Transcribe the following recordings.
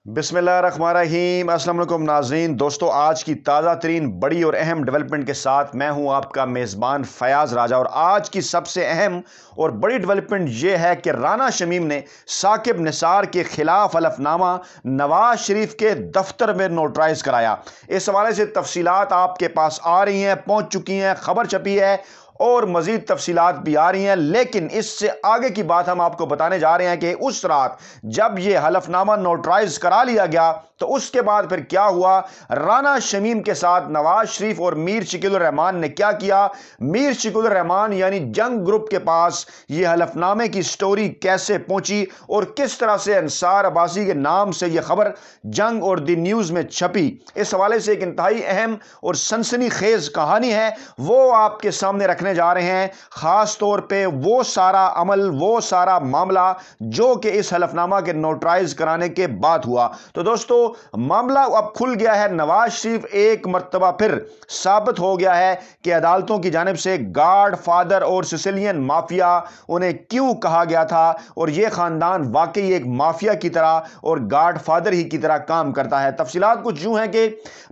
बिस्मिल्लाहिर्रहमानिर्रहीम। अस्सलाम वालेकुम नाज़रीन। दोस्तों, आज की ताज़ा तरीन बड़ी और अहम डेवलपमेंट के साथ मैं हूं आपका मेज़बान फ़याज़ राजा। और आज की सबसे अहम और बड़ी डेवलपमेंट ये है कि राना शमीम ने साकिब निसार के ख़िलाफ़ हलफनामा नवाज शरीफ के दफ्तर में नोटराइज़ कराया। इस हवाले से तफसीलात आपके पास आ रही हैं, पहुँच चुकी हैं, खबर छपी है और मज़ीद तफसीलात भी आ रही हैं। लेकिन इससे आगे की बात हम आपको बताने जा रहे हैं कि उस रात जब यह हलफनामा नोटराइज करा लिया गया तो उसके बाद फिर क्या हुआ, राना शमीम के साथ नवाज शरीफ और मीर शिकीलुर रहमान ने क्या किया। मीर शिकीलुर रहमान यानी जंग ग्रुप के पास यह हलफनामे की स्टोरी कैसे पहुंची और किस तरह से अंसार अब्बासी के नाम से यह खबर जंग और दी न्यूज़ में छपी, इस हवाले से एक इंतहाई अहम और सनसनीखेज कहानी है, वो आपके सामने रखने जा रहे हैं। खास तौर पे वो सारा अमल, वो सारा मामला जो कि इस हलफनामा के नोटराइज कराने के बाद हुआ। तो दोस्तों, मामला अब खुल गया है। नवाज शरीफ एक मर्तबा फिर साबित हो गया है कि अदालतों की जानिब से गॉड फादर और सिसिलियन माफिया उन्हें क्यों कहा गया था, और यह खानदान वाकई एक माफिया की तरह और गॉड फादर ही की तरह काम करता है। तफसीलात कुछ यूं हैं कि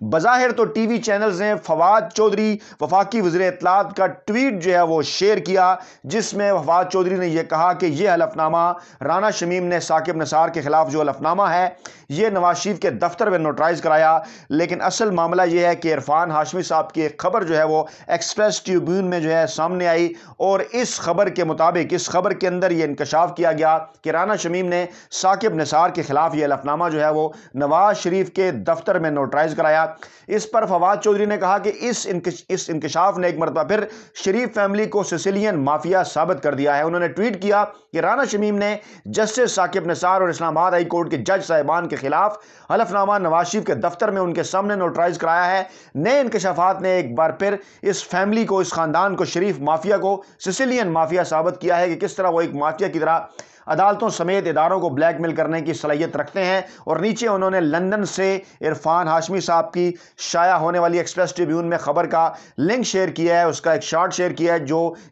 बज़ाहिर तो टीवी चैनल्स ने फवाद चौधरी वफाकी वज़ीर इत्तलात का ट्वीट जो है वो शेयर किया, जिसमें वफाद चौधरी ने यह कहा कि यह हलफनामा राना शमीम ने साकिब निसार के खिलाफ जो हलफनामा है यह नवाज शरीफ के दफ्तर में नोटराइज कराया। लेकिन असल मामला यह है कि इरफान हाशमी साहब की एक खबर जो है वो एक्सप्रेस ट्रिब्यून में जो है सामने आई, और इस खबर के मुताबिक इस खबर के अंदर यह इंकशाफ किया गया कि राना शमीम ने साकिब निसार के खिलाफ यह हलफनामा जो है वो नवाज शरीफ के दफ्तर में नोटराइज कराया। इस पर फवाद चौधरी ने कहा कि इस इंकशाफ ने एक मरतबा फिर शरीफ फैमिली को सिसिलियन माफिया साबित कर दिया है। उन्होंने ट्वीट किया कि राना शमीम ने जस्टिस साकिब निसार और इस्लामाबाद हाई कोर्ट के जज साहिबान के खिलाफ हलफनामा नवाज शरीफ के दफ्तर में उनके सामने नोटराइज कराया है। नए इंकशाफात ने एक बार फिर इस फैमिली को, इस खानदान को, शरीफ माफिया को सिसिलियन माफिया साबित किया है कि किस तरह वो एक माफिया की तरह अदालतों समेत इदारों को ब्लैकमेल करने की सलाहियत रखते हैं। और नीचे उन्होंने लंदन से इरफान हाशमी साहब की शाया होने वाली एक्सप्रेस ट्रिब्यून में खबर का लिंक शेयर किया है, उसका एक शॉर्ट शेयर किया है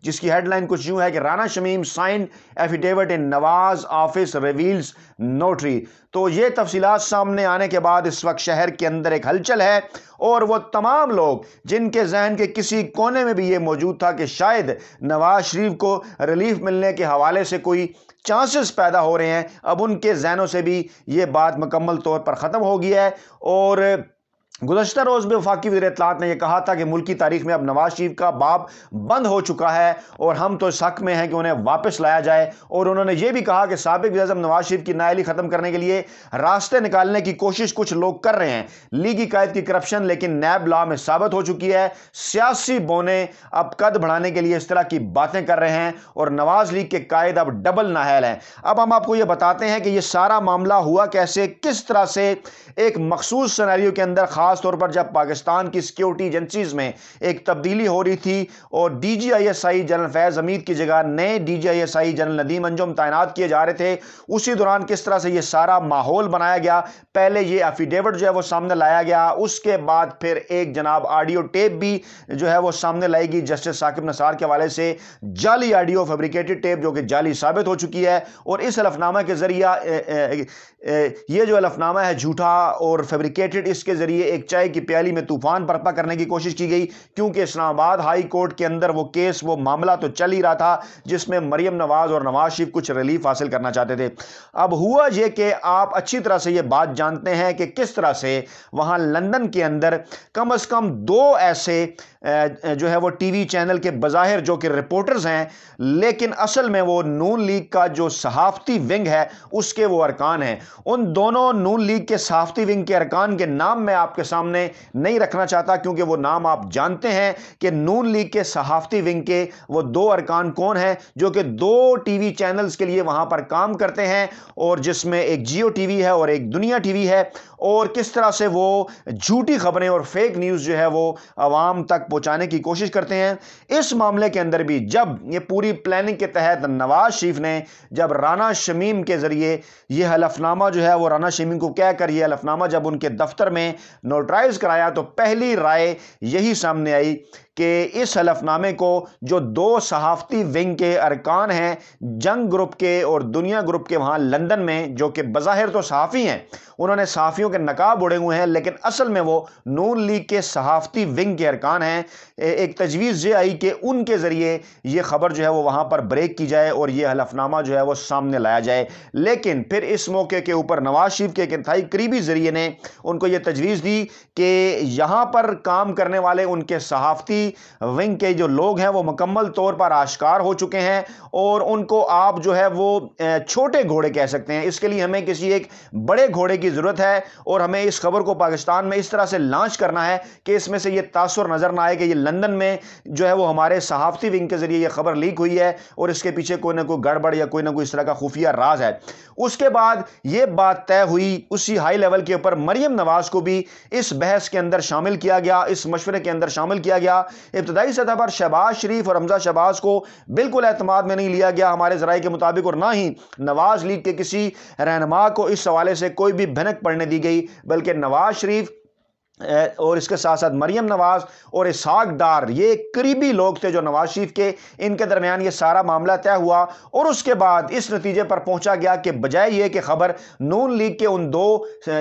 जिसकी हेडलाइन कुछ यूं है कि राना शमीम साइंड एफिडेविट इन नवाज ऑफिस रिवील्स नोटरी। तो ये तफसीलात सामने आने के बाद इस वक्त शहर के अंदर एक हलचल है, और वो तमाम लोग जिनके जहन के किसी कोने में भी ये मौजूद था कि शायद नवाज शरीफ को रिलीफ मिलने के हवाले से कोई चांसेस पैदा हो रहे हैं, अब उनके जहनों से भी ये बात मुकम्मल तौर पर ख़त्म हो गई है। और गुज़श्ता रोज़ में वफाकी वज़ीर इत्तलात ने यह कहा था कि मुल्की तारीख में अब नवाज शरीफ का बाब बंद हो चुका है और हम तो इस हक़ में हैं कि उन्हें वापस लाया जाए। और उन्होंने ये भी कहा कि साबिक़ वज़ीर आज़म नवाज शरीफ की नाअहली ख़त्म करने के लिए रास्ते निकालने की कोशिश कुछ लोग कर रहे हैं। लीगी कायद की करप्शन लेकिन नैब लॉ में साबित हो चुकी है। सियासी बोने अब कद बढ़ाने के लिए इस तरह की बातें कर रहे हैं और नवाज लीग के कायद अब डबल नाहल हैं। अब हम आपको ये बताते हैं कि यह सारा मामला हुआ कैसे, किस तरह से एक मखसूस सिनेरियो के अंदर, खास तौर पर जब पाकिस्तान की सिक्योरिटी एजेंसीज में एक तब्दीली हो रही थी और DGISI जनरल फैज हमीद की जगह नए DGISI जनरल नदीम अंजुम तैनात किए जा रहे थे, उसी दौरान किस तरह से ये सारा माहौल बनाया गया। पहले ये एफिडेविट जो है वो सामने लाया गया, उसके बाद फिर एक जनाब ऑडियो टेप भी जो है वो सामने लाएगी जस्टिस साकिब निसार के हवाले से, जाली ऑडियो फैब्रिकेटेड टेप जो कि जाली साबित हो चुकी है। और इस हलफनामा के जरिए ये जो हलफनामा है झूठा और फैब्रिकेटेड, इसके जरिए एक चाय की प्याली में तूफान बर्पा करने की कोशिश की गई, क्योंकि इस्लामाबाद हाई कोर्ट के अंदर वो केस, वो मामला तो चल ही रहा था जिसमें मरियम नवाज और नवाज शरीफ कुछ रिलीफ हासिल करना चाहते थे। अब हुआ ये कि आप अच्छी तरह से ये बात जानते हैं कि किस तरह से वहां लंदन के अंदर कम से कम दो ऐसे जो है वो टीवी चैनल के बज़ाहिर जो कि रिपोर्टर्स हैं, लेकिन असल में वो नून लीग का जो सहाफ़ती विंग है उसके वो अरकान हैं। उन दोनों नून लीग के सहाफ़ती विंग के अरकान के नाम मैं आपके सामने नहीं रखना चाहता, क्योंकि वो नाम आप जानते हैं कि नून लीग के सहाफ़ती विंग के वो दो अरकान कौन हैं जो कि दो टीवी चैनल्स के लिए वहां पर काम करते हैं, और जिसमें एक जियो टीवी है और एक दुनिया टीवी है। और किस तरह से वो झूठी खबरें और फेक न्यूज़ जो है वो आवाम तक पहुंचाने की कोशिश करते हैं। इस मामले के अंदर भी जब ये पूरी प्लानिंग के तहत नवाज शरीफ ने जब राना शमीम के जरिए ये हलफनामा जो है वो राना शमीम को कहकर ये हलफनामा जब उनके दफ्तर में नोटराइज कराया, तो पहली राय यही सामने आई کہ اس حلف نامے کو جو دو صحافتی ونگ کے ارکان ہیں جنگ گروپ کے اور دنیا گروپ کے وہاں لندن میں، جو کہ بظاہر تو صحافی ہیں، انہوں نے صحافیوں کے نقاب اڑے ہوئے ہیں لیکن اصل میں وہ نون لیگ کے صحافتی ونگ کے ارکان ہیں، ایک تجویز یہ آئی کہ ان کے ذریعے یہ خبر جو ہے وہ وہاں پر بریک کی جائے اور یہ حلف نامہ جو ہے وہ سامنے لایا جائے۔ لیکن پھر اس موقع کے اوپر نواز شریف کے ایک انتہائی قریبی ذریعے نے ان کو یہ تجویز دی کہ یہاں پر کام کرنے والے ان کے صحافتی ونگ کے جو لوگ ہیں وہ مکمل طور پر آشکار ہو چکے ہیں اور ان کو آپ جو ہے وہ چھوٹے گھوڑے کہہ سکتے ہیں۔ اس کے لیے ہمیں کسی ایک بڑے گھوڑے کی ضرورت ہے اور ہمیں اس خبر کو پاکستان میں اس طرح سے لانچ کرنا ہے کہ اس میں سے یہ تاثر نظر نہ آئے کہ یہ لندن میں جو ہے وہ ہمارے صحافتی ونگ کے ذریعے یہ خبر لیک ہوئی ہے اور اس کے پیچھے کوئی نہ کوئی گڑبڑ یا کوئی نہ کوئی اس طرح کا خفیہ راز ہے۔ اس کے بعد یہ بات طے ہوئی اسی ہائی لیول کے اوپر مریم نواز کو بھی اس بحث کے اندر شامل کیا گیا، اس مشورے کے اندر شامل کیا گیا۔ ابتدائی سطح پر شہباز شریف اور حمزہ شہباز کو بالکل اعتماد میں نہیں لیا گیا ہمارے ذرائع کے مطابق، اور نہ ہی نواز لیگ کے کسی رہنما کو اس حوالے سے کوئی بھی بھنک پڑنے دی گئی، بلکہ نواز شریف اور اس کے ساتھ ساتھ مریم نواز اور اسحاق ڈار یہ قریبی لوگ تھے جو نواز شریف کے، ان کے درمیان یہ سارا معاملہ طے ہوا اور اس کے بعد اس نتیجے پر پہنچا گیا کہ بجائے یہ کہ خبر نون لیگ کے ان دو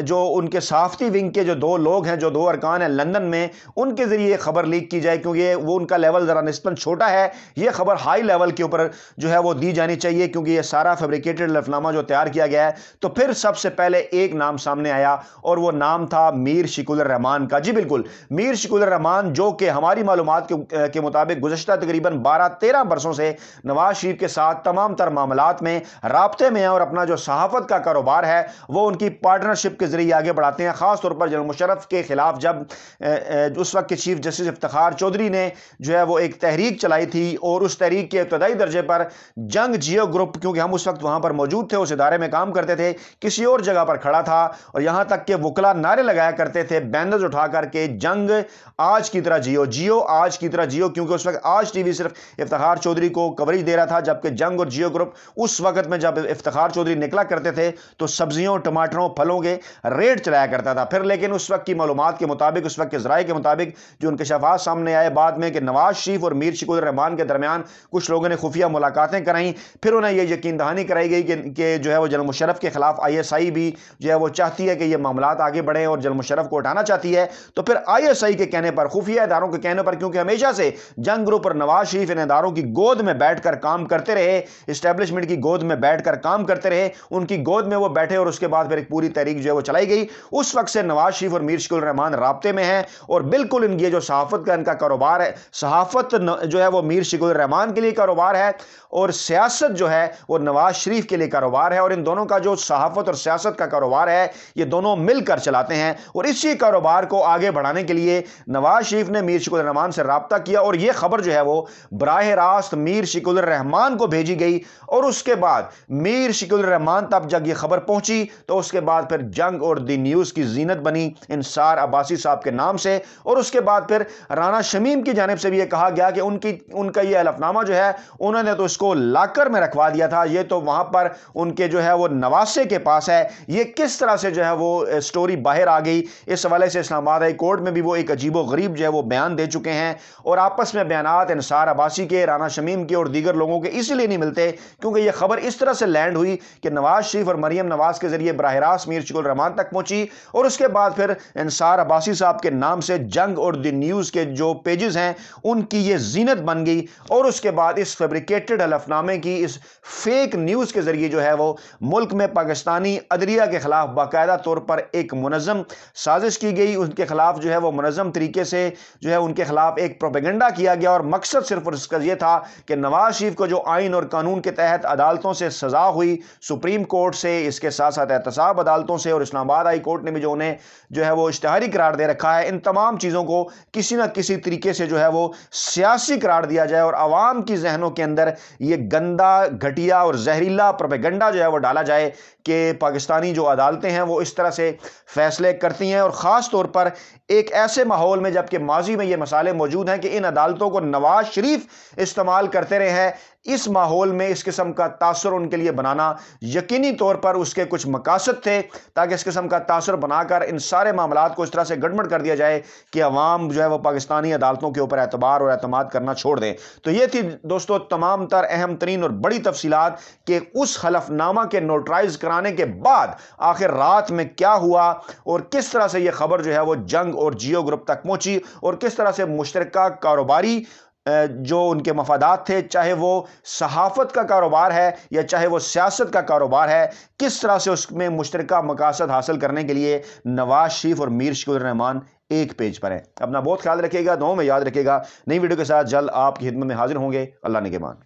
جو ان کے صحافتی ونگ کے جو دو لوگ ہیں، جو دو ارکان ہیں لندن میں، ان کے ذریعے یہ خبر لیک کی جائے کیونکہ وہ ان کا لیول ذرا نسبتاً چھوٹا ہے، یہ خبر ہائی لیول کے اوپر جو ہے وہ دی جانی چاہیے کیونکہ یہ سارا فیبریکیٹڈ حلف نامہ جو تیار کیا گیا ہے۔ تو پھر سب سے پہلے ایک نام سامنے آیا اور وہ نام تھا میر شکول الرحمان کا۔ جی بالکل، میر شکول الرحمان جو کہ ہماری معلومات کے مطابق گزشتہ تقریباً 12-13 برسوں سے نواز شریف کے ساتھ تمام تر معاملات میں رابطے میں ہیں اور اپنا جو صحافت کا کاروبار ہے وہ ان کی پارٹنرشپ کے ذریعے آگے بڑھاتے ہیں، خاص طور پر جنرل مشرف کے خلاف جب اس وقت کے چیف جسٹس افتخار چودھری نے جو ہے وہ ایک تحریک چلائی تھی اور اس تحریک کے ابتدائی درجے پر جنگ جیو گروپ، کیونکہ ہم اس وقت وہاں پر موجود تھے، اس ادارے میں کام کرتے تھے، کسی اور جگہ پر کھڑا تھا اور یہاں تک کہ وکلا نعرے لگایا کرتے تھے بینرز اٹھا کر کے جنگ آج کی طرح جیو، جیو آج کی طرح جیو، کیونکہ اس وقت آج ٹی وی صرف افتخار چودھری کو کوریج دے رہا تھا، جبکہ جنگ اور جیو گروپ اس وقت میں جب افتخار چودھری نکلا کرتے تھے تو سبزیوں، ٹماٹروں، پھلوں کے ریٹ چلایا کرتا تھا۔ پھر لیکن اس وقت کی معلومات کے مطابق، اس وقت کے ذرائع کے مطابق جو انکشافات سامنے آئے بعد میں کہ نواز شریف اور میر شکول الرحمان کے درمیان کچھ لوگوں نے خفیہ ملاقاتیں کرائیں، پھر انہیں یہ یقین دہانی کرائی گئی کہ جو ہے وہ جنرل مشرف کے خلاف آئی ایس آئی بھی جو ہے وہ چاہتی ہے کہ یہ معاملات آگے بڑھیں اور جنرل مشرف کو اٹھانا چاہتی ہے۔ تو پھر آئی ایس آئی کے کہنے پر، خفیہ اداروں کے کہنے پر، کیونکہ ہمیشہ سے جنگ گروپ اور نواز شریف ان اداروں کی گود میں بیٹھ کر کام کرتے رہے، اسٹیبلشمنٹ کی گود میں بیٹھ کر کام کرتے رہے، ان کی گود میں وہ بیٹھے اور اس کے بعد پھر ایک پوری تحریک جو ہے وہ چلائی گئی۔ اس وقت سے نواز شریف اور میر شکول الرحمان رابطے میں ہیں اور بالکل ان یہ جو صحافت کا ان کا کاروبار ہے، صحافت جو ہے وہ میر شکول الرحمان کے لیے کاروبار ہے اور سیاست جو ہے وہ نواز شریف کے لیے کاروبار ہے، اور ان دونوں کا جو صحافت اور سیاست کا کاروبار ہے یہ دونوں مل کر چلاتے ہیں، اور اسی کاروبار کو آگے بڑھانے کے لیے نواز شریف نے میر شکول الرحمان سے رابطہ کیا اور یہ خبر جو ہے وہ براہ راست میر شکول الرحمان کو بھیجی گئی، اور اس کے بعد میر شکول الرحمان تب جب یہ خبر پہنچی تو اس کے بعد پھر جنگ اور دی نیوز کی زینت بنی انصار عباسی صاحب کے نام سے، اور اس کے بعد پھر رانا شمیم کی جانب سے بھی یہ کہا گیا کہ ان کا یہ حلف نامہ جو ہے انہوں نے تو اس کو لاکر میں رکھوا دیا تھا، یہ تو وہاں پر ان کے جو ہے وہ نواسے کے پاس ہے۔ یہ کس طرح سے جو ہے وہ سٹوری باہر آ گئی، اس حوالے سے اسلام آباد ہائی کورٹ میں بھی وہ ایک عجیب و غریب جو ہے وہ بیان دے چکے ہیں، اور آپس میں بیانات انصار عباسی کے، رانا شمیم کے اور دیگر لوگوں کے اس لیے نہیں ملتے کیونکہ یہ خبر اس طرح سے لینڈ ہوئی کہ نواز شریف اور مریم نواز کے ذریعے براہ راست میر شکول الرحمان تک پہنچی، اور اس کے بعد پھر انصار عباسی صاحب کے نام سے جنگ اور دی نیوز کے جو پیجز ہیں ان کی یہ زینت بن گئی، اور اس کے بعد اس فیبریکیٹڈ حلف نامے کی، اس فیک نیوز کے ذریعے جو ہے وہ ملک میں پاکستانی عدلیہ کے خلاف باقاعدہ طور پر ایک منظم سازش کی گئی، ان کے خلاف جو ہے وہ منظم طریقے سے جو ہے ان کے خلاف ایک پروپیگنڈا کیا گیا، اور مقصد صرف اس کا یہ تھا کہ نواز شریف کو جو آئین اور قانون کے تحت عدالتوں سے سزا ہوئی، سپریم کورٹ سے، اس کے ساتھ ساتھ احتساب عدالتوں سے، اور اسلام آباد ہائی کورٹ نے بھی جو انہیں جو ہے وہ اشتہاری قرار دے رکھا ہے، ان تمام چیزوں کو کسی نہ کسی طریقے سے جو ہے وہ سیاسی قرار دیا جائے اور عوام کی ذہنوں کے اندر یہ گندا، گھٹیا اور زہریلا پروپیگنڈا جو ہے وہ ڈالا جائے کہ پاکستانی جو عدالتیں ہیں وہ اس طرح سے فیصلے کرتی ہیں، اور خاص طور پر ایک ایسے ماحول میں جبکہ ماضی میں یہ مسائل موجود ہیں کہ ان عدالتوں کو نواز شریف استعمال کرتے رہے ہیں، इस माहौल में इस किस्म का तासुर उनके लिए बनाना यकीनी तौर पर उसके कुछ मकासद थे, ताकि इस किस्म का तासुर बनाकर इन सारे मामलात को इस तरह से गड़बड़ कर दिया जाए कि अवाम जो है वो पाकिस्तानी अदालतों के ऊपर एतबार और एतमाद करना छोड़ दें। तो ये थी दोस्तों तमाम तर अहम तरीन और बड़ी तफसीलात कि उस हलफनामा के नोटराइज कराने के बाद आखिर रात में क्या हुआ और किस तरह से यह खबर जो है वो जंग और जियो ग्रुप तक पहुंची, और किस तरह से मुश्तरका कारोबारी जो उनके मफादात थे, चाहे वो सहाफ़त का कारोबार है या चाहे वो सियासत का कारोबार है, किस तरह से उसमें मुश्तरका मकासद हासिल करने के लिए नवाज शरीफ और मीर शिकूर रहमान एक पेज पर है। अपना बहुत ख्याल रखिएगा, दुआओं में याद रखिएगा। नई वीडियो के साथ जल्द आपकी खिदमत में हाजिर होंगे। अल्लाह निगहबान।